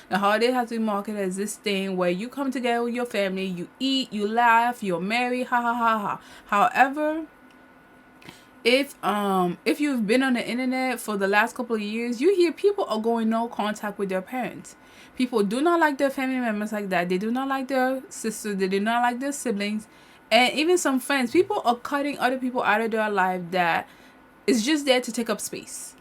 The holiday has been marketed as this thing where you come together with your family, you eat, you laugh, you're merry, ha ha ha ha. However, if you've been on the internet for the last couple of years, you hear people are going no contact with their parents. People do not like their family members like that. They do not like their sisters. They do not like their siblings, and even some friends. People are cutting other people out of their life that is just there to take up space.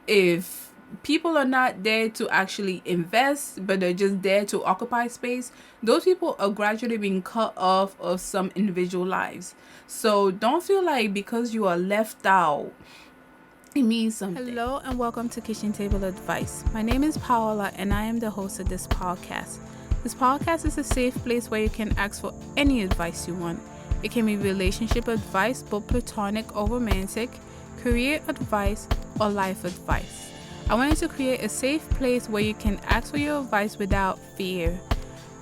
If people are not there to actually invest, but they're just there to occupy space, those people are gradually being cut off of some individual lives. So don't feel like because you are left out, it means something. Hello and welcome to Kitchen Table Advice. My name is Paola and I am the host of this podcast. This podcast is a safe place where you can ask for any advice you want. It can be relationship advice, both platonic or romantic, career advice, or life advice. I wanted to create a safe place where you can ask for your advice without fear.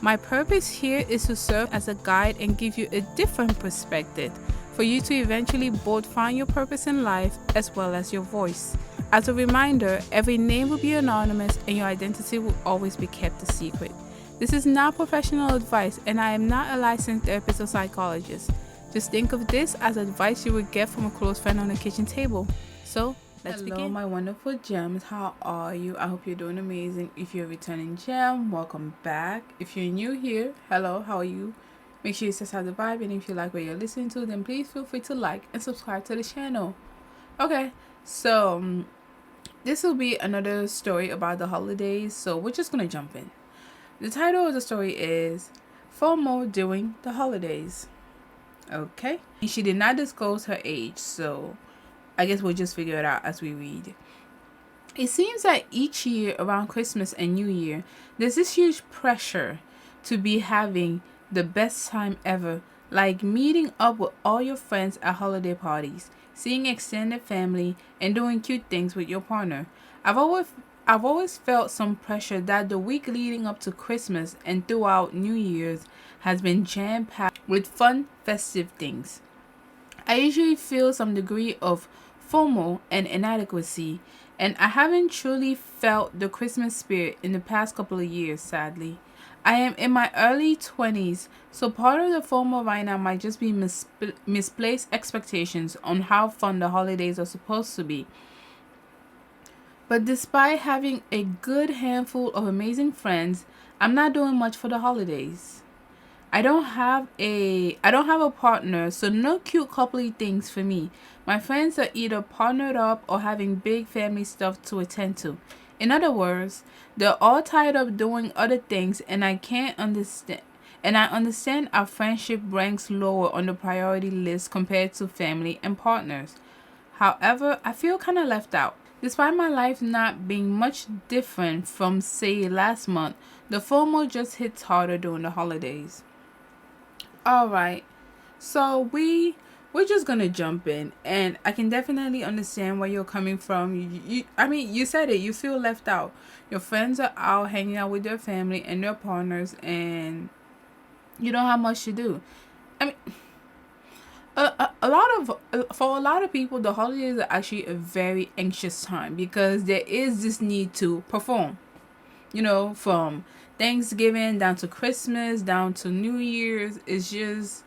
My purpose here is to serve as a guide and give you a different perspective for you to eventually both find your purpose in life as well as your voice. As a reminder, every name will be anonymous and your identity will always be kept a secret. This is not professional advice and I am not a licensed therapist or psychologist. Just think of this as advice you would get from a close friend on a kitchen table. So, let's begin. Hello, my wonderful gems. How are you? I hope you're doing amazing. If you're a returning gem, welcome back. If you're new here, hello, how are you? Make sure you subscribe to the vibe, and if you like what you're listening to, then please feel free to like and subscribe to the channel. Okay, so this will be another story about the holidays, so we're just gonna jump in. The title of the story is FOMO During the Holidays. Okay, she did not disclose her age, so I guess we'll just figure it out as we read. It seems that each year around Christmas and New Year, there's this huge pressure to be having the best time ever, like meeting up with all your friends at holiday parties, seeing extended family, and doing cute things with your partner. I've always felt some pressure that the week leading up to Christmas and throughout New Year's has been jam-packed with fun, festive things. I usually feel some degree of FOMO and inadequacy, and I haven't truly felt the Christmas spirit in the past couple of years, sadly. I am in my early 20s, so part of the FOMO right now might just be misplaced expectations on how fun the holidays are supposed to be. But despite having a good handful of amazing friends, I'm not doing much for the holidays. I don't have a partner, so no cute coupley things for me. My friends are either partnered up or having big family stuff to attend to. In other words, they're all tied up doing other things and I understand our friendship ranks lower on the priority list compared to family and partners. However, I feel kind of left out. Despite my life not being much different from, say, last month, the FOMO just hits harder during the holidays. Alright, so we're just gonna jump in, and I can definitely understand where you're coming from. You said it, you feel left out. Your friends are out hanging out with their family and their partners, and you don't have much to do. I mean, for a lot of people, the holidays are actually a very anxious time because there is this need to perform. From Thanksgiving down to Christmas, down to New Year's, it's just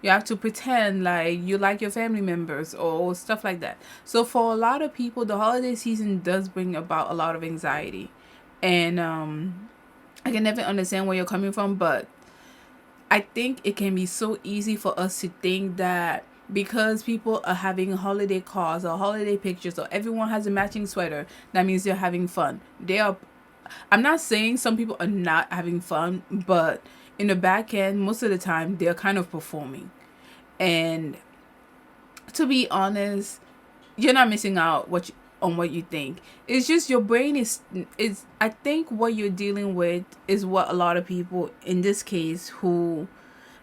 you have to pretend like you like your family members or stuff like that. So for a lot of people, the holiday season does bring about a lot of anxiety. And I can never understand where you're coming from, but I think it can be so easy for us to think that because people are having holiday cars or holiday pictures or everyone has a matching sweater, that means they're having fun. I'm not saying some people are not having fun, but in the back end, most of the time, they're kind of performing. And to be honest, you're not missing out on what you think. It's just your brain is I think what you're dealing with is what a lot of people, in this case, who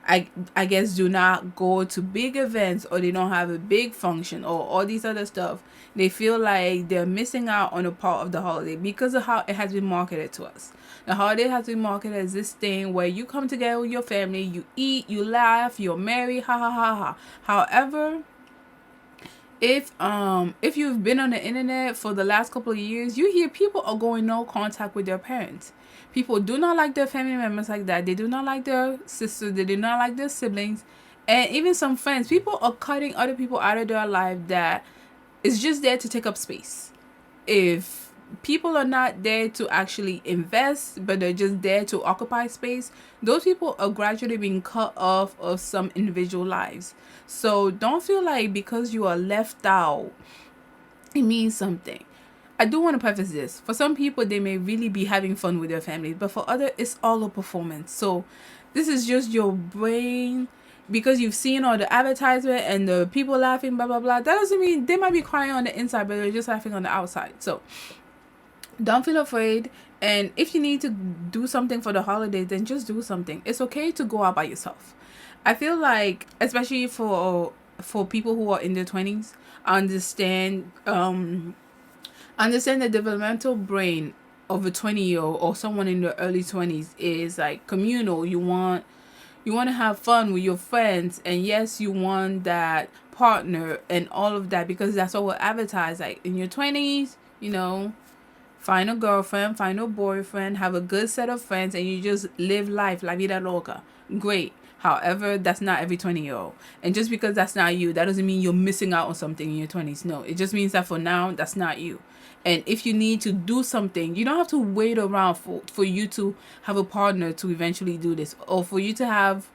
I guess do not go to big events or they don't have a big function or all these other stuff, they feel like they're missing out on a part of the holiday because of how it has been marketed to us. The holiday has been marketed as this thing where you come together with your family, you eat, you laugh, you're merry, ha ha ha ha. However, if you've been on the internet for the last couple of years, you hear people are going no contact with their parents. People do not like their family members like that. They do not like their sisters. They do not like their siblings. And even some friends. People are cutting other people out of their life that is just there to take up space. If people are not there to actually invest, but they're just there to occupy space, those people are gradually being cut off of some individual lives. So don't feel like because you are left out, it means something. I do want to preface this. For some people, they may really be having fun with their families, but for others, it's all a performance. So this is just your brain, because you've seen all the advertisement and the people laughing, blah, blah, blah. That doesn't mean they might be crying on the inside, but they're just laughing on the outside. So don't feel afraid. And if you need to do something for the holidays, then just do something. It's okay to go out by yourself. I feel like, especially for people who are in their 20s, understand the developmental brain of a 20-year-old or someone in the early 20s is like communal. You want to have fun with your friends, and yes, you want that partner and all of that, because that's what we're advertised. Like in your 20s, find a girlfriend, find a boyfriend, have a good set of friends, and you just live life, la vida loca. Great. However, that's not every 20-year-old. And just because that's not you, that doesn't mean you're missing out on something in your 20s. No, it just means that for now, that's not you. And if you need to do something, you don't have to wait around for you to have a partner to eventually do this, or for you to have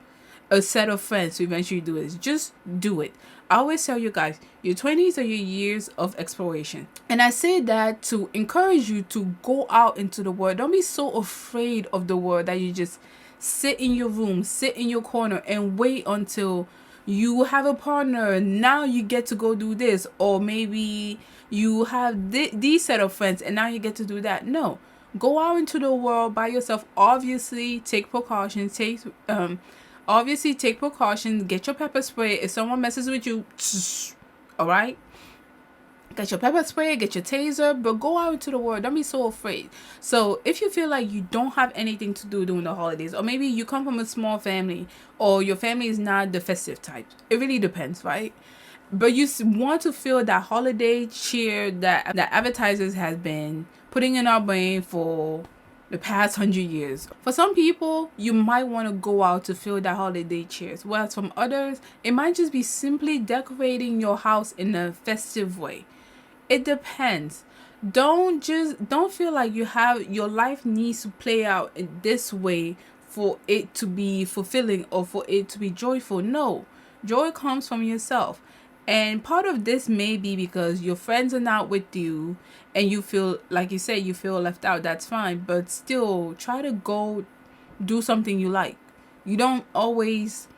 a set of friends to eventually do this. Just do it. I always tell you guys, your 20s are your years of exploration. And I say that to encourage you to go out into the world. Don't be so afraid of the world that you just sit in your room, sit in your corner, and wait until you have a partner. Now you get to go do this, or maybe you have these set of friends and now you get to do that. No, go out into the world by yourself. Obviously take precautions. Take precautions. Get your pepper spray. If someone messes with you, all right, get your pepper spray, get your taser, but go out into the world. Don't be so afraid. So if you feel like you don't have anything to do during the holidays, or maybe you come from a small family, or your family is not the festive type, it really depends, right? But you want to feel that holiday cheer that advertisers has been putting in our brain for the past 100 years. For some people, you might want to go out to feel that holiday cheers. Whereas from others, it might just be simply decorating your house in a festive way. It depends. Don't feel like your life needs to play out in this way for it to be fulfilling or for it to be joyful. No, joy comes from yourself. And part of this may be because your friends are not with you and you feel, like you say, you feel left out. That's fine. But still, try to go do something you like. You don't always...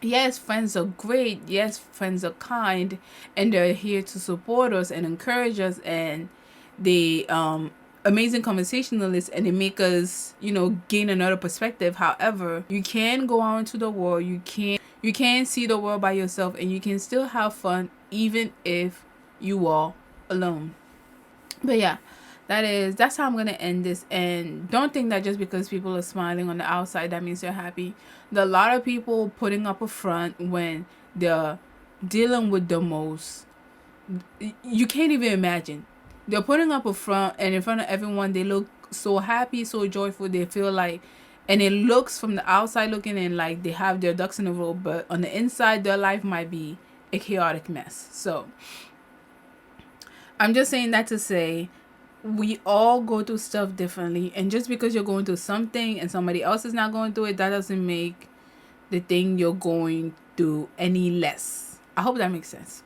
Yes, friends are great. Yes, friends are kind. And they're here to support us and encourage us. And they amazing conversationalists, and they make us, gain another perspective. However, you can go out into the world. You can see the world by yourself, and you can still have fun even if you are alone. But yeah, that's how I'm gonna end this. And don't think that just because people are smiling on the outside, that means they're happy. There are a lot of people putting up a front when they're dealing with the most. You can't even imagine. They're putting up a front, and in front of everyone, they look so happy, so joyful. They feel like, and it looks from the outside looking in like they have their ducks in a row, but on the inside, their life might be a chaotic mess. So I'm just saying that to say, we all go through stuff differently, and just because you're going through something and somebody else is not going through it, that doesn't make the thing you're going through any less. I hope that makes sense.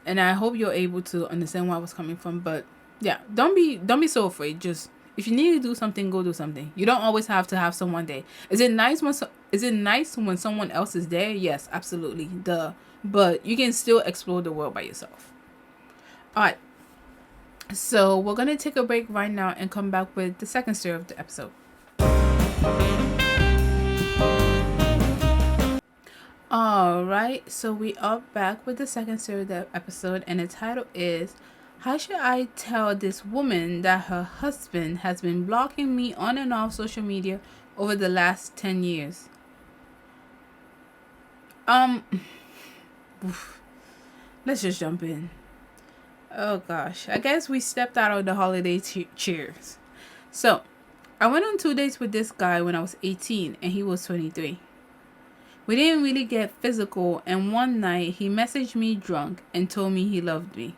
And I hope you're able to understand where I was coming from. But yeah, don't be so afraid. Just, if you need to do something, go do something. You don't always have to have someone there. Is it nice when someone else is there? Yes, absolutely. Duh. But you can still explore the world by yourself. All right. So we're going to take a break right now and come back with the second story of the episode. Alright, so we are back with the second story of the episode, and the title is, How Should I Tell This Woman That Her Husband Has Been Blocking Me on and off social media over the last 10 years? Let's just jump in. Oh gosh, I guess we stepped out of the holiday cheers. So, I went on 2 dates with this guy when I was 18 and he was 23. We didn't really get physical, and one night he messaged me drunk and told me he loved me.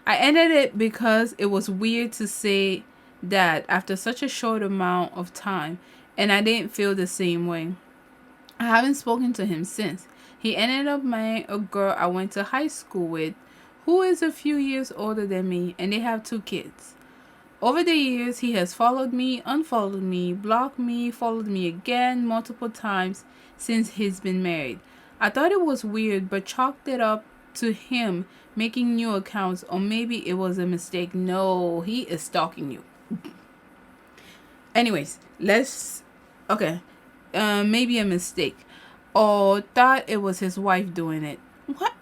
I ended it because it was weird to say that after such a short amount of time, and I didn't feel the same way. I haven't spoken to him since. He ended up marrying a girl I went to high school with who is a few years older than me, and they have 2 kids. Over the years, he has followed me, unfollowed me, blocked me, followed me again multiple times since he's been married. I thought it was weird, but chalked it up to him making new accounts, or maybe it was a mistake. No, he is stalking you. Anyways, okay. Maybe a mistake. Or thought it was his wife doing it. What?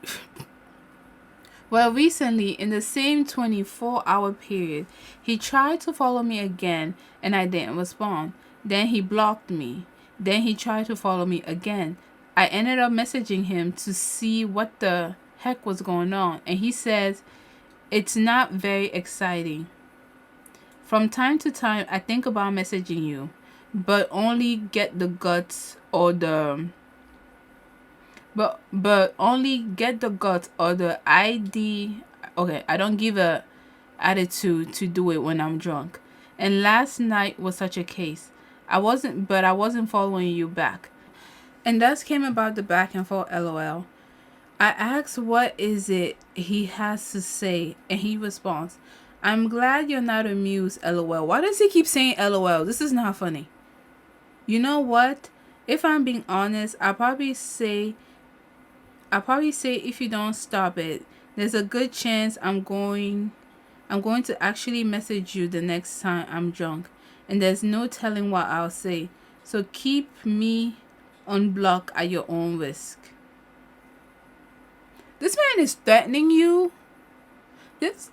Well, recently, in the same 24-hour period, he tried to follow me again and I didn't respond. Then he blocked me. Then he tried to follow me again. I ended up messaging him to see what the heck was going on, and he says it's not very exciting. From time to time, I think about messaging you, but only get the guts or the ID. Okay, I don't give a attitude to do it when I'm drunk. And last night was such a case. I wasn't following you back. And thus came about the back and forth LOL. I asked what is it he has to say, and he responds, I'm glad you're not amused, LOL. Why does he keep saying LOL? This is not funny. You know what? If I'm being honest, I'll probably say if you don't stop it, there's a good chance I'm going to actually message you the next time I'm drunk. And there's no telling what I'll say. So keep me on block at your own risk. This man is threatening you. This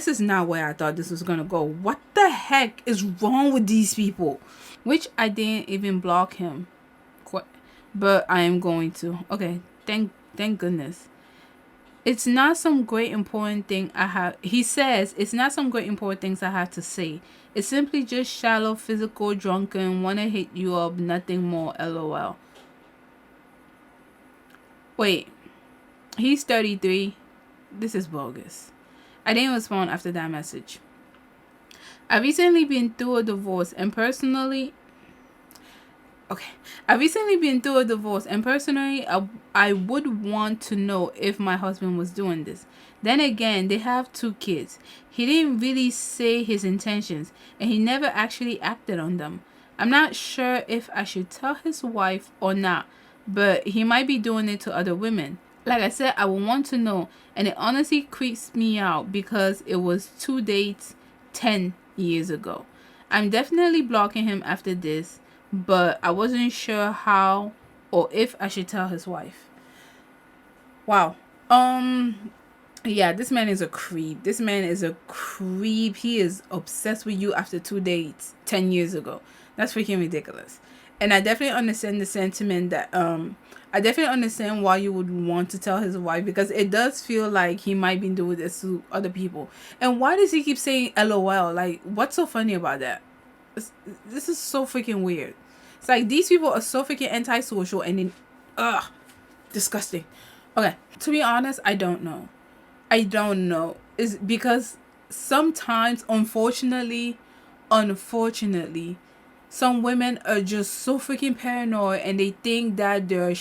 is not where I thought this was gonna go. What the heck is wrong with these people? Which I didn't even block him, but I am going to. Okay, thank goodness. It's not some great important thing I have. He says it's not some great important things I have to say. It's simply just shallow, physical, drunken, wanna hit you up, nothing more. LOL. Wait, he's 33. This is bogus. I didn't respond after that message. I've recently been through a divorce and personally, I would want to know if my husband was doing this. Then again, they have 2 kids. He didn't really say his intentions and he never actually acted on them. I'm not sure if I should tell his wife or not, but he might be doing it to other women. Like I said, I would want to know, and it honestly creeps me out because it was 2 dates 10 years ago. I'm definitely blocking him after this, but I wasn't sure how or if I should tell his wife. Wow. Yeah, this man is a creep. He is obsessed with you after 2 dates 10 years ago. That's freaking ridiculous. And I definitely understand the sentiment that I definitely understand why you would want to tell his wife, because it does feel like he might be doing this to other people. And why does he keep saying LOL? Like, what's so funny about that? This is so freaking weird. It's like these people are so freaking antisocial and then, disgusting. Okay, to be honest, I don't know. It's because sometimes, unfortunately, some women are just so freaking paranoid and they think that their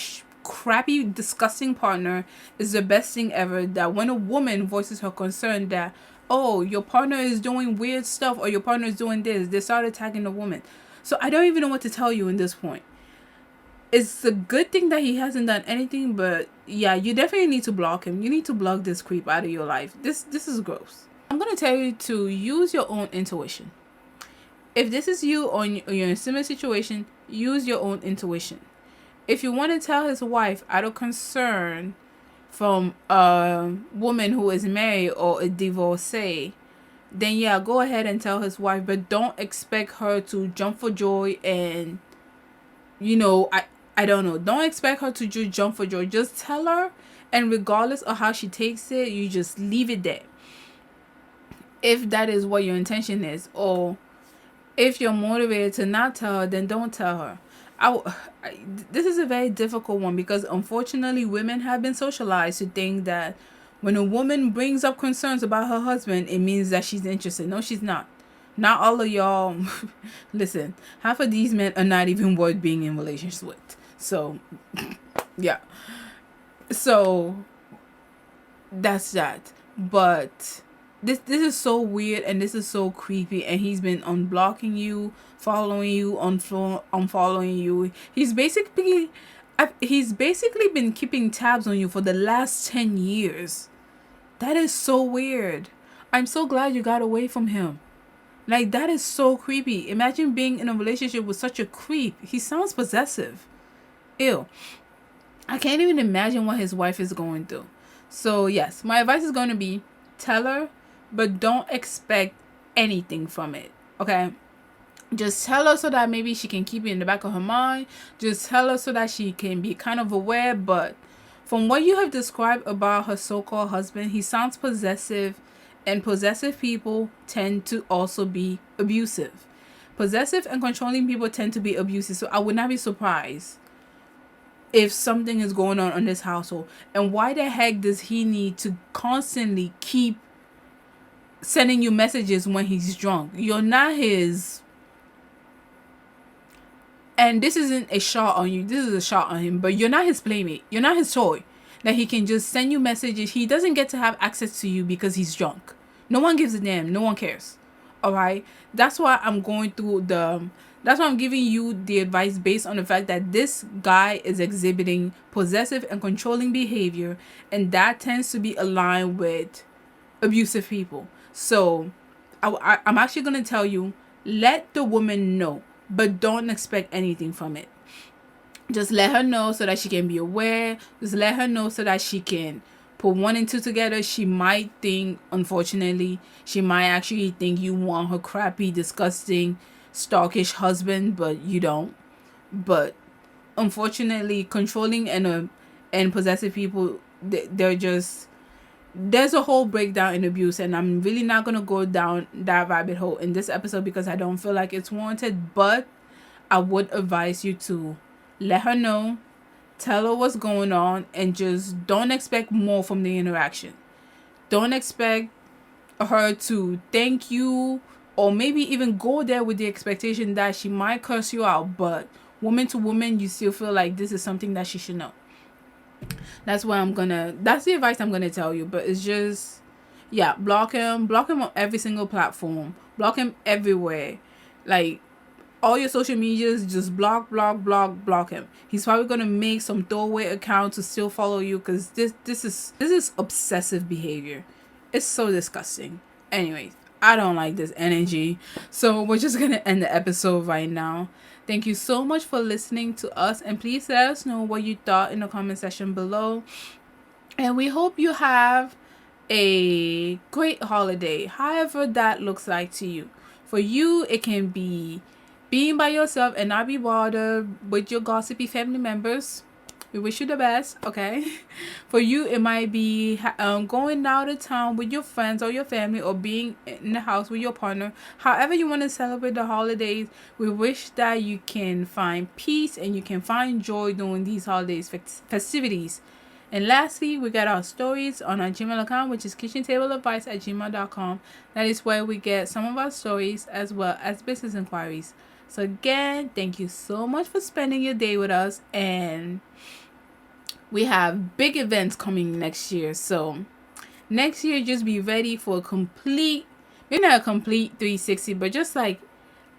crappy, disgusting partner is the best thing ever. That when a woman voices her concern that, oh, your partner is doing weird stuff or your partner is doing this, they start attacking the woman. So I don't even know what to tell you in this point. It's a good thing that he hasn't done anything, but yeah, you definitely need to block him. You need to block this creep out of your life. This is gross. I'm going to tell you to use your own intuition. If this is you or you're in a similar situation, use your own intuition. If you want to tell his wife out of concern from a woman who is married or a divorcee, then yeah, go ahead and tell his wife, but don't expect her to jump for joy and, I don't know. Don't expect her to just jump for joy. Just tell her, and regardless of how she takes it, you just leave it there. if that is what your intention is, or if you're motivated to not tell her, then don't tell her. This is a very difficult one because unfortunately women have been socialized to think that when a woman brings up concerns about her husband, it means that she's interested. No, she's not. Not all of y'all. Listen, half of these men are not even worth being in relationships with. So, yeah. So, that's that. But this is so weird and this is so creepy, and he's been unblocking you, following you, unfollowing you. He's basically been keeping tabs on you for the last 10 years. That is so weird. I'm so glad you got away from him. Like, that is so creepy. Imagine being in a relationship with such a creep. He sounds possessive. Ew. I can't even imagine what his wife is going through. So, yes, my advice is going to be tell her, but don't expect anything from it. Okay? Just tell her so that maybe she can keep it in the back of her mind. Just tell her so that she can be kind of aware. But from what you have described about her so-called husband, he sounds possessive. And possessive people tend to also be abusive. Possessive and controlling people tend to be abusive. So I would not be surprised if something is going on in this household. And why the heck does he need to constantly keep sending you messages when he's drunk? You're not his... And this isn't a shot on you. This is a shot on him. But you're not his playmate. You're not his toy that he can just send you messages. He doesn't get to have access to you because he's drunk. No one gives a damn. No one cares. All right? That's why I'm going through that's why I'm giving you the advice based on the fact that this guy is exhibiting possessive and controlling behavior, and that tends to be aligned with abusive people. So I'm actually going to tell you, let the woman know, but don't expect anything from it. Just let her know so that she can be aware. Just let her know so that she can put one and two together. She might think, unfortunately, she might actually think you want her crappy, disgusting, stalkish husband, but you don't. But unfortunately, controlling and possessive people, they're just... There's a whole breakdown in abuse, and I'm really not going to go down that rabbit hole in this episode because I don't feel like it's warranted. But I would advise you to let her know, tell her what's going on, and just don't expect more from the interaction. Don't expect her to thank you, or maybe even go there with the expectation that she might curse you out. But woman to woman, you still feel like this is something that she should know. That's the advice I'm gonna tell you. But it's just, yeah, block him on every single platform, block him everywhere. Like, all your social medias, just block him. He's probably gonna make some throwaway account to still follow you, because this is obsessive behavior. It's so disgusting. Anyways, I don't like this energy, so we're just gonna end the episode right now. Thank you so much for listening to us, and please let us know what you thought in the comment section below. And we hope you have a great holiday, however that looks like to you. For you, it can be being by yourself and not be bothered with your gossipy family members. We wish you the best, okay? For you, it might be going out of town with your friends or your family, or being in the house with your partner. However you want to celebrate the holidays, we wish that you can find peace and you can find joy during these holidays festivities. And lastly, we got our stories on our Gmail account, which is kitchentableadvice@gmail.com. That is where we get some of our stories as well as business inquiries. So again, thank you so much for spending your day with us, and we have big events coming next year. So next year, just be ready for a complete, maybe not a complete 360, but just like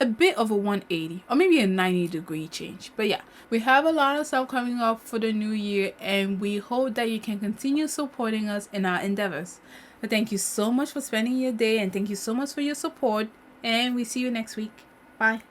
a bit of a 180 or maybe a 90-degree change. But yeah, we have a lot of stuff coming up for the new year, and we hope that you can continue supporting us in our endeavors. But thank you so much for spending your day, and thank you so much for your support, and we see you next week. Bye.